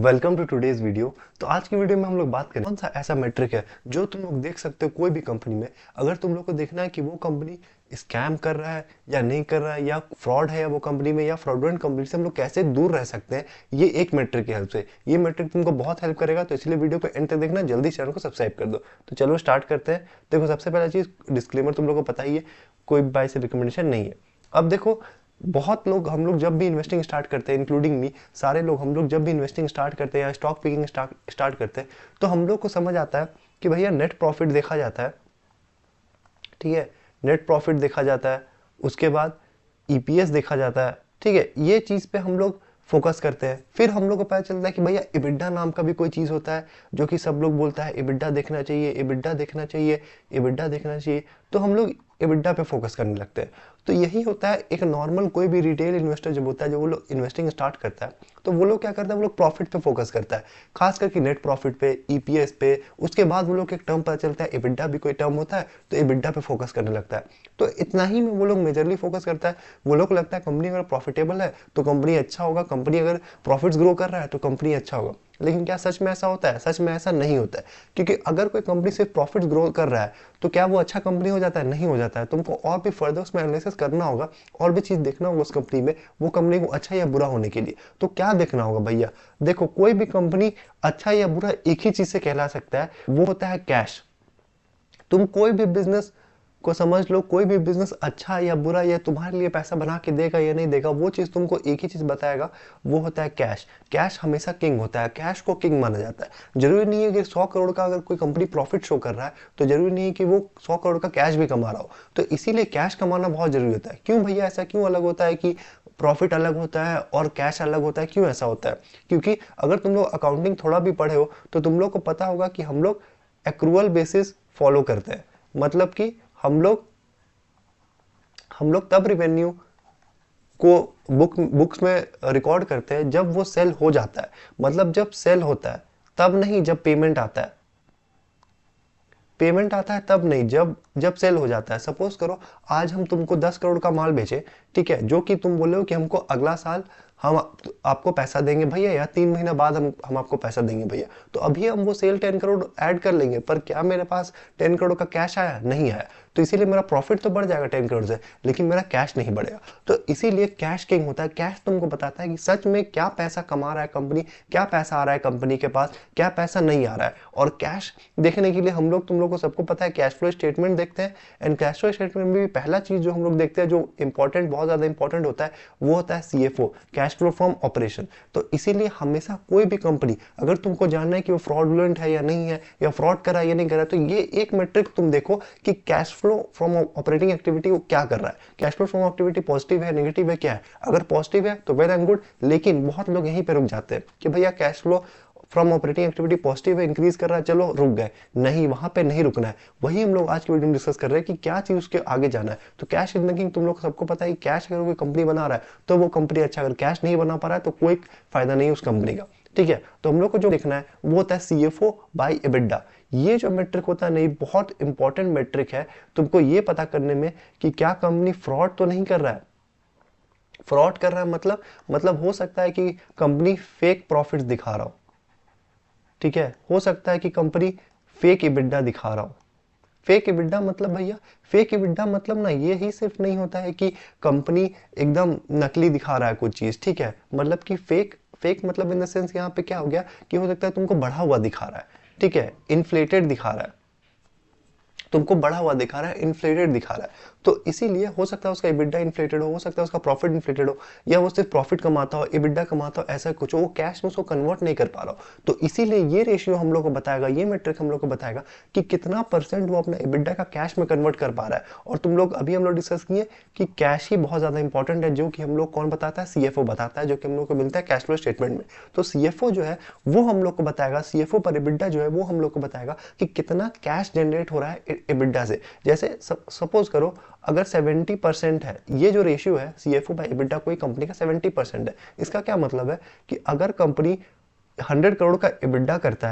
Welcome to today's video. तो आज की वीडियो में हम लोग बात करें कौन सा ऐसा मैट्रिक है जो तुम लोग देख सकते हो कोई भी कंपनी में। अगर तुम लोग को देखना है कि वो कंपनी स्कैम कर रहा है या नहीं कर रहा है, या फ्रॉड है या वो कंपनी में, या फ्रॉडुलेंट कंपनी से हम लोग कैसे दूर रह सकते हैं, ये एक मैट्रिक की हेल्प से। ये मैट्रिक तुमको बहुत हेल्प करेगा, तो इसलिए वीडियो को एंड तक देखना, जल्दी चैनल को सब्सक्राइब कर दो। तो चलो स्टार्ट करते हैं। देखो, सबसे पहला चीज, डिस्क्लेमर तुम लोग को पता ही है, कोई बाय से रिकमेंडेशन नहीं है। अब देखो, बहुत लोग, हम लोग जब भी इन्वेस्टिंग स्टार्ट करते हैं, इंक्लूडिंग मी, सारे लोग, हम लोग जब भी इन्वेस्टिंग स्टार्ट करते हैं या स्टॉक पिकिंग स्टार्ट करते हैं, तो हम लोग को समझ आता है कि भैया नेट प्रॉफिट देखा जाता है। ठीक है, नेट प्रॉफिट देखा जाता है, उसके बाद ईपीएस देखा जाता है। ठीक है, ये चीज़ पे हम लोग फोकस करते हैं। फिर हम लोग को पता चलता है कि भैया इबिड्डा नाम का भी कोई चीज़ होता है, जो कि सब लोग बोलता है इबिड्डा देखना चाहिए, इबिड्डा देखना चाहिए, इबिड्डा देखना चाहिए। तो हम लोग इबिड्डा पे फोकस करने लगते हैं। तो यही होता है, एक नॉर्मल कोई भी रिटेल इन्वेस्टर जब होता है, जब वो लोग इन्वेस्टिंग स्टार्ट करता है, तो वो लोग क्या करता है, वो लोग प्रॉफिट पे फोकस करता है, खास करके नेट प्रॉफिट पे, ईपीएस पे। उसके बाद वो लोग को एक टर्म पता चलता है, इबिड्डा भी कोई टर्म होता है, तो इबिड्डा पे फोकस करने लगता है। तो इतना ही में वो लोग मेजरली फोकस करता है। वो लोग को लगता है कंपनी अगर प्रॉफिटेबल है तो कंपनी अच्छा होगा, कंपनी अगर प्रॉफिट्स ग्रो कर रहा है तो कंपनी अच्छा होगा। लेकिन क्या सच में ऐसा होता है? सच में ऐसा नहीं होता है। क्योंकि अगर कोई कंपनी सिर्फ प्रॉफिट्स ग्रो कर रहा है तो क्या वो अच्छा कंपनी हो जाता है? नहीं हो जाता है। तुमको और भी फर्दर उसमें एनालिसिस करना होगा, और भी चीज देखना होगा उस कंपनी में, वो कंपनी को अच्छा या बुरा होने के लिए। तो क्या देखना होगा भैया? देखो, कोई भी कंपनी अच्छा या बुरा एक ही चीज से कहला सकता है, वो होता है कैश। तुम कोई भी बिजनेस को समझ लो, कोई भी बिजनेस अच्छा या बुरा, या तुम्हारे लिए पैसा बना के देगा या नहीं देगा, वो चीज तुमको एक ही चीज बताएगा, वो होता है कैश। कैश हमेशा किंग होता है, कैश को किंग माना जाता है। जरूरी नहीं है कि 100 करोड़ का अगर कोई कंपनी प्रॉफिट शो कर रहा है तो जरूरी नहीं है कि वो 100 करोड़ का कैश भी कमा रहा हो। तो इसीलिए कैश कमाना बहुत जरूरी होता है। क्यों भैया ऐसा क्यों अलग होता है कि प्रॉफिट अलग होता है और कैश अलग होता है? क्यों ऐसा होता है? क्योंकि अगर तुम लोग अकाउंटिंग थोड़ा भी पढ़े हो तो तुम लोग को पता होगा कि हम लोग एक्रूअल बेसिस फॉलो करते हैं। मतलब कि हम लोग तब रिवेन्यू को बुक्स में रिकॉर्ड करते हैं जब वो सेल हो जाता है। मतलब जब सेल होता है तब नहीं, जब पेमेंट आता है। पेमेंट आता है तब नहीं, जब जब सेल हो जाता है। सपोज करो आज हम तुमको 10 करोड़ का माल बेचे, ठीक है, जो कि तुम बोले हो कि हमको अगला साल हम आपको पैसा देंगे भैया, या 3 महीना बाद हम आपको पैसा देंगे भैया। तो अभी हम वो सेल 10 करोड़ ऐड कर लेंगे, पर क्या मेरे पास 10 करोड़ का कैश आया? नहीं आया। तो इसीलिए मेरा प्रॉफिट तो बढ़ जाएगा 10 करोड़ से, लेकिन मेरा कैश नहीं बढ़ेगा। तो इसीलिए कैश किंग होता है। कैश तुमको बताता है कि सच में क्या पैसा कमा रहा है कंपनी, क्या पैसा आ रहा है कंपनी के पास, क्या पैसा नहीं आ रहा है। और कैश देखने के लिए हम लोग, तुम लोग को सबको पता है, कैश फ्लो स्टेटमेंट देखते हैं। एंड कैश फ्लो स्टेटमेंट में भी पहला चीज जो हम लोग देखते हैं, जो इंपॉर्टेंट, बहुत ज्यादा इंपॉर्टेंट होता है, वो होता है CFO, cash flow from operation. तो इसीलिए हमेशा कोई भी कंपनी, अगर तुमको जानना है कि वो फ्रॉडुलेंट है या नहीं है, या फ्रॉड कर रहा है या नहीं कर रहा है, तो ये एक मेट्रिक तुम देखो कि cash flow from operating activity वो क्या कर रहा है। Cash flow from activity positive है, नेगेटिव है, क्या है? अगर पॉजिटिव है तो वेल एंड गुड। लेकिन बहुत लोग यहीं पे रुक जाते हैं कि भैया cash flow from operating activity positive है, इंक्रीज कर रहा है, चलो रुक गए। नहीं, वहां पे नहीं रुकना है। वही हम लोग आज की वीडियो में डिस्कस कर रहे हैं कि क्या चीज उसके आगे जाना है। तो कैश इज नथिंग, तुम लोग सबको पता है कि कैश अगर कोई कंपनी बना रहा है तो वो कंपनी अच्छा, अगर कैश नहीं बना पा रहा है तो कोई फायदा नहीं उस कंपनी का। ठीक है, तो हम लोग को जो देखना है वो होता है सीएफओ बाय एबिडा। ये जो मेट्रिक होता है, नहीं, बहुत इंपॉर्टेंट मेट्रिक है तुमको ये पता करने में कि क्या कंपनी फ्रॉड तो नहीं कर रहा है। फ्रॉड कर रहा है मतलब हो सकता है कि कंपनी फेक प्रॉफिट्स दिखा रहा हो। ठीक है, हो सकता है कि कंपनी फेक इबिड्डा दिखा रहा हो। फेक इबिड्डा मतलब भैया, फेक इबिड्डा मतलब ना ये ही सिर्फ नहीं होता है कि कंपनी एकदम नकली दिखा रहा है कुछ चीज। ठीक है, मतलब कि फेक फेक मतलब इन द सेंस यहाँ पे क्या हो गया कि हो सकता है तुमको बढ़ा हुआ दिखा रहा है। ठीक है, इन्फ्लेटेड दिखा रहा है, तुमको बढ़ा हुआ दिखा रहा है, इन्फ्लेटेड दिखा रहा है। तो इसीलिए हो सकता है उसका इबिड्डा इन्फ्लेटेड हो सकता है उसका प्रॉफिट इन्फ्लेटेड हो, या वो सिर्फ प्रॉफिट कमाता हो, इबिड्डा कमाता हो, ऐसा कुछ हो, वो कैश में उसको कन्वर्ट नहीं कर पा रहा हो। तो इसीलिए ये रेशियो हम लोग को बताएगा, ये मेट्रिक हम लोग को बताएगा कि कितना परसेंट वो अपना इबिड्डा का कैश में कन्वर्ट कर पा रहा है। और तुम लोग, अभी हम लोग डिस्कस किए कि कैश ही बहुत ज्यादा इंपॉर्टेंट है, जो कि हम लोग कौन बताता है? सीएफओ बताता है, जो कि हम लोग को मिलता है कैश फ्लो स्टेटमेंट में। तो सीएफओ जो है वो हम लोग को बताएगा, सीएफओ पर इबिड्डा जो है वो हम लोग को बताएगा कि कितना कैश जनरेट हो रहा है इबिड्डा से। जैसे सपोज करो अगर 70% है, ये जो रेशियो है सीएफओ बाय इबिड्डा, कोई कंपनी का 70% है, इसका क्या मतलब है कि अगर कंपनी 100 करोड़ का इबिड्डा करता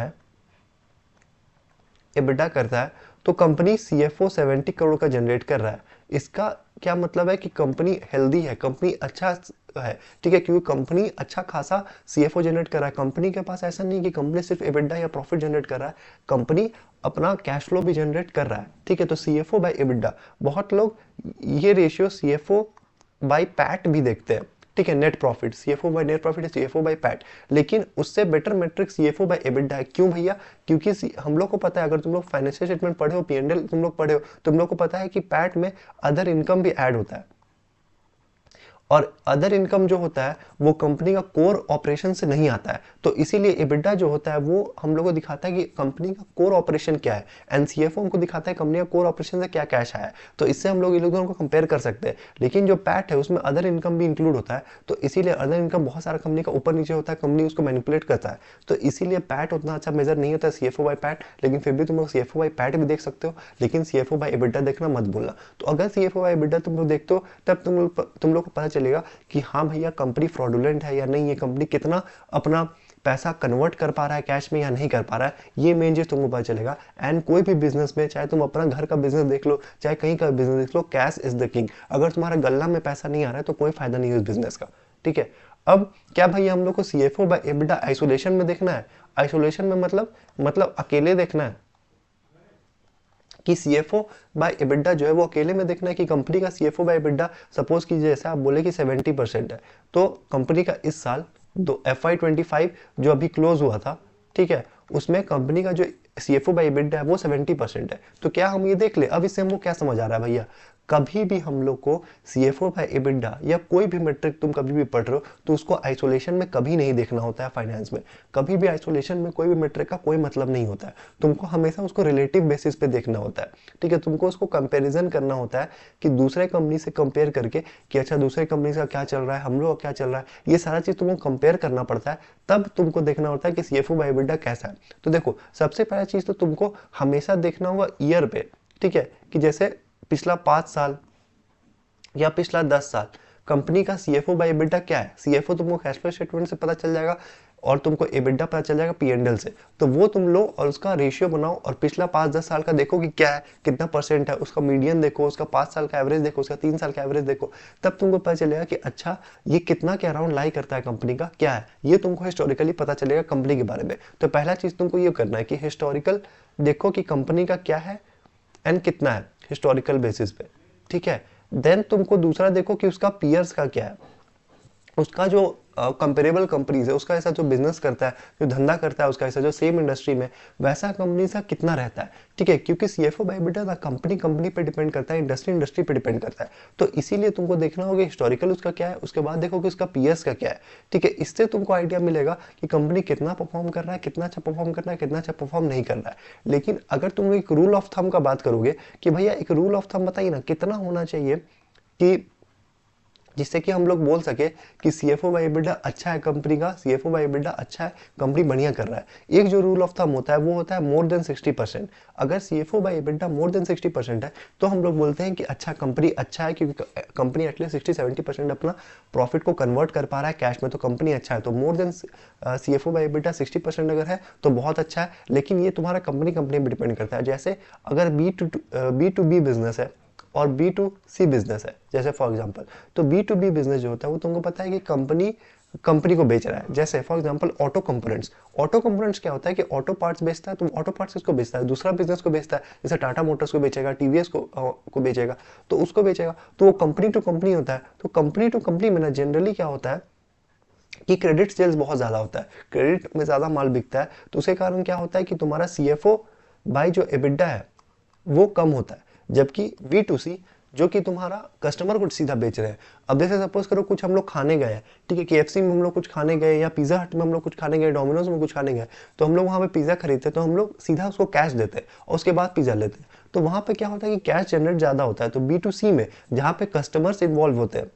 है तो कंपनी सीएफओ 70 करोड़ का जनरेट कर रहा है। इसका क्या मतलब है कि कंपनी हेल्दी है, कंपनी अच्छा है, ठीक है, क्योंकि कंपनी अच्छा खासा सीएफओ जनरेट कर रहा है। कंपनी के पास ऐसा नहीं कि कंपनी सिर्फ एबिटा या प्रॉफिट जनरेट कर रहा है, कंपनी अपना कैश फ्लो भी जनरेट कर रहा है, ठीक है। तो सीएफओ बाय एबिटा, बहुत लोग ये रेशियो सीएफओ बाय पैट भी देखते हैं, ठीक है, net profit, CFO by net profit है सीएफओ बाय पैट, लेकिन उससे better metric CFO by EBITDA है। क्यों भैया? क्योंकि हम लोग को पता है, अगर तुम लोग फाइनेंशियल स्टेटमेंट पढ़े हो, पीएनएल तुम लोग पढ़े हो, तुम लोग को पता है कि पैट में अदर इनकम भी ऐड होता है, और अदर इनकम जो होता है वो कंपनी का कोर ऑपरेशन से नहीं आता है। तो इसीलिए एबिटा जो होता है वो हम लोग को दिखाता है कि कंपनी का कोर ऑपरेशन क्या है, एंड सीएफओ हमको दिखाता है कंपनी का कोर ऑपरेशन से क्या कैश आया है। तो इससे हम लोग इन लोगों को कंपेयर कर सकते हैं। लेकिन जो पैट है उसमें अदर इनकम भी इंक्लूड होता है, तो इसीलिए अदर इनकम बहुत सारा कंपनी का ऊपर नीचे होता है, कंपनी उसको मैनिपुलेट करता है। तो इसीलिए पैट उतना अच्छा मेजर नहीं होता है सीएफओ बाय पैट, लेकिन फिर भी तुम लोग सीएफओ बाय पैट भी देख सकते हो, लेकिन सीएफओ बाय एबिटा देखना मत भूलना। तो अगर सीएफओ बाय एबिटा तुम लोग देखते हो, तब तुम लोग को पता चलेगा कि हाँ भैया कंपनी फ्रॉडुलेंट है या नहीं, ये कंपनी कितना अपना पैसा कन्वर्ट कर पा रहा है कैश में या नहीं कर पा रहा है, ये मेन चीज तुमको पता चलेगा। एंड कोई भी बिजनेस में, चाहे तुम अपना घर का बिजनेस देख लो, चाहे कहीं का बिजनेस देख लो, कैश इज द किंग। अगर तुम्हारा गल्ला में पैसा नहीं आ रहा है तो कोई फायदा नहीं है उस बिजनेस का, ठीक है। अब क्या भैया हम लोग को सीएफओ बाय एबिटा आइसोलेशन में देखना है? आइसोलेशन में मतलब अकेले देखना है कि सीएफओ बाय एबिटा जो है वो अकेले में देखना है कि कंपनी का सीएफओ बाय एबिटा, सपोज कि जैसे आप बोले कि 70% है, तो कंपनी का इस साल FY25 जो अभी क्लोज हुआ था, ठीक है, उसमें कंपनी का जो सीएफओ बाय एबिटा है वो 70% है। तो क्या हम ये देख ले? अब इससे हमको क्या समझ आ रहा है भैया, कभी भी हम लोग को सीएफओ बाय एबिटा या कोई भी मेट्रिक तुम कभी भी पढ़ रहे हो तो उसको आइसोलेशन में कभी नहीं देखना होता है। फाइनेंस में कभी भी आइसोलेशन में कोई भी मेट्रिक का कोई मतलब नहीं होता है, तुमको हमेशा उसको रिलेटिव बेसिस पे देखना होता है, ठीक है। तुमको उसको कंपैरिजन करना होता है कि दूसरे कंपनी से कंपेयर करके कि अच्छा दूसरे कंपनी का क्या चल रहा है, हम लोग का क्या चल रहा है, ये सारा चीज तुमको कंपेयर करना पड़ता है। तब तुमको देखना होता है कि सीएफओ बाय एबिटा कैसा है। तो देखो, सबसे पहला चीज तो तुमको हमेशा देखना होगा ईयर पे, ठीक है, कि जैसे पिछला 5 साल या पिछला 10 साल कंपनी का सीएफओ बाय एबिटा क्या है। सीएफओ तुमको कैश फ्लो स्टेटमेंट से पता चल जाएगा और तुमको एबिटा पता चल जाएगा पीएनएल से, तो वो तुम लो और उसका रेशियो बनाओ और पिछला 5-10 साल का देखो कि क्या है, कितना परसेंट है, उसका मीडियन देखो, उसका 5 साल का एवरेज देखो, उसका 3 साल का एवरेज देखो, तब तुमको पता चलेगा कि अच्छा ये कितना के अराउंड लाई करता है, कंपनी का क्या है, ये तुमको हिस्टोरिकली पता चलेगा कंपनी के बारे में। तो पहला चीज तुमको ये करना है कि हिस्टोरिकल देखो कि कंपनी का क्या है एंड कितना है हिस्टोरिकल बेसिस पे, ठीक है। देन तुमको दूसरा देखो कि उसका पीयर्स का क्या है, उसका जो कंपेरेबल कंपनीज है, उसका ऐसा जो बिजनेस करता है, जो धंधा करता है, उसका ऐसा जो सेम इंडस्ट्री में वैसा कंपनी का कितना रहता है, ठीक है। क्योंकि सीएफओ बाय एबिटा ना कंपनी पे डिपेंड करता है, इंडस्ट्री पे डिपेंड करता है। तो इसीलिए तुमको देखना होगा हिस्टोरिकल उसका क्या है, उसके बाद देखो कि उसका पीएस का क्या है, ठीक है। इससे तुमको आइडिया मिलेगा कि कंपनी कितना परफॉर्म कर रहा है, कितना अच्छा परफॉर्म कर रहा है, कितना अच्छा परफॉर्म नहीं कर रहा है। लेकिन अगर तुम एक रूल ऑफ थंब का बात करोगे कि भैया एक रूल ऑफ थंब बताइए ना, कितना होना चाहिए कि जिससे कि हम लोग बोल सके कि सीएफओ बाय एबिटा अच्छा है कंपनी का, सीएफओ बाय एबिटा अच्छा है, कंपनी बढ़िया कर रहा है। एक जो रूल ऑफ थंब होता है वो होता है मोर देन 60%। अगर CFO by EBITDA more than 60% है तो हम लोग बोलते हैं कि अच्छा कंपनी अच्छा है, क्योंकि कंपनी एटलीस्ट 60-70% अपना प्रॉफिट को कन्वर्ट कर पा रहा है कैश में, तो कंपनी अच्छा है। तो more than CFO by EBITDA 60% अगर है तो बहुत अच्छा है। लेकिन ये तुम्हारा कंपनी पे डिपेंड करता है। जैसे अगर B2B बिजनेस है और B2C बिजनेस है, जैसे फॉर एग्जांपल, तो B2B बिजनेस जो होता है वो तुमको पता है कि कंपनी को बेच रहा है। जैसे फॉर एग्जांपल ऑटो कंपोनेंट्स क्या होता है कि ऑटो पार्ट्स बेचता है, तो ऑटो पार्ट्स किसको बेचता है, दूसरा बिजनेस को बेचता है। जैसे टाटा मोटर्स को बेचेगा, टीवीएस को बेचेगा, तो उसको बेचेगा, तो वो कंपनी टू कंपनी होता है। तो कंपनी टू कंपनी में ना जनरली क्या होता है कि क्रेडिट सेल्स बहुत ज्यादा होता है, क्रेडिट में ज्यादा माल बिकता है, तो उसके कारण क्या होता है कि तुम्हारा सीएफओ बाय जो एबिटा है वो कम होता है। जबकि B2C जो कि तुम्हारा कस्टमर को सीधा बेच रहे हैं। अब जैसे सपोज करो कुछ हम लोग खाने गए, ठीक है, KFC में हम लोग कुछ खाने गए या पिज्जा हट में हम लोग कुछ खाने गए, डोमिनोज में कुछ खाने गए, तो हम लोग वहां पे पिज्जा खरीदते हैं, तो हम लोग सीधा उसको कैश देते हैं और उसके बाद पिज्जा लेते हैं। तो वहां पे क्या होता है कि कैश जनरेट ज्यादा होता है। तो B2C में जहाँ पे कस्टमर्स इन्वॉल्व होते हैं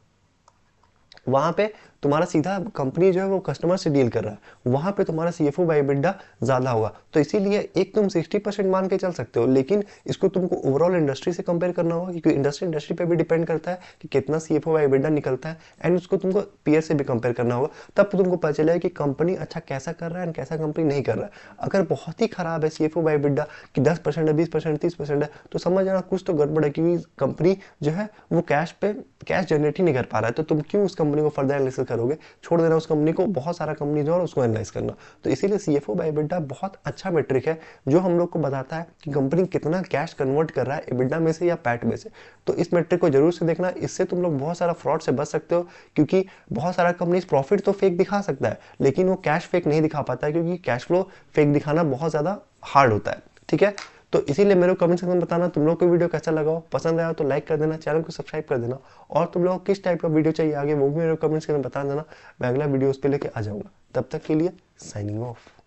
वहां पे तुम्हारा सीधा कंपनी जो है वो कस्टमर से डील कर रहा है, वहां पे तुम्हारा CFO बाय EBITDA ज्यादा होगा। तो इसीलिए एक तुम 60% मान के चल सकते हो, लेकिन इसको तुमको ओवरऑल इंडस्ट्री से कंपेयर करना होगा, क्योंकि इंडस्ट्री पे भी डिपेंड करता है कि कितना CFO बाय EBITDA निकलता है, एंड उसको तुमको पीयर से भी कंपेयर करना होगा। तब तुमको पता चलेगा कि कंपनी अच्छा कैसा कर रहा है एंड कैसा कंपनी नहीं कर रहा है। अगर बहुत ही खराब है CFO बाय EBITDA कि 10% है, 20%, 30% है, तो समझ जाना कुछ तो गड़बड़ है, क्योंकि कंपनी जो है वो कैश जनरेट ही नहीं कर पा रहा है। तो तुम क्यों उस कंपनी को फर्दर एनालिसिस करोगे, छोड़ देना उस कंपनी को, बहुत सारा कंपनी जो है उसको एनालाइज करना। तो इसीलिए CFO बाय EBITDA बहुत अच्छा मेट्रिक है जो हम लोग को बताता है कि कंपनी कितना कैश कन्वर्ट कर रहा है EBITDA में से या पैट में से। तो इस मेट्रिक को जरूर से देखना, इससे तुम लोग बहुत सारा फ्रॉड से बच सकते हो, क्योंकि बहुत सारा कंपनी प्रॉफिट तो फेक दिखा सकता है लेकिन वो कैश फेक नहीं दिखा पाता है, क्योंकि कैश फ्लो फेक दिखाना बहुत ज्यादा हार्ड होता है। ठीक है, तो इसीलिए मेरे को कमेंट सेक्शन में बताना तुम लोग को वीडियो कैसा लगा हो, पसंद आया तो लाइक कर देना, चैनल को सब्सक्राइब कर देना, और तुम लोग को किस टाइप का वीडियो चाहिए आगे वो भी मेरे को कमेंट सेक्शन में बता देना, मैं अगला वीडियो उस पर लेके आ जाऊंगा। तब तक के लिए साइनिंग ऑफ।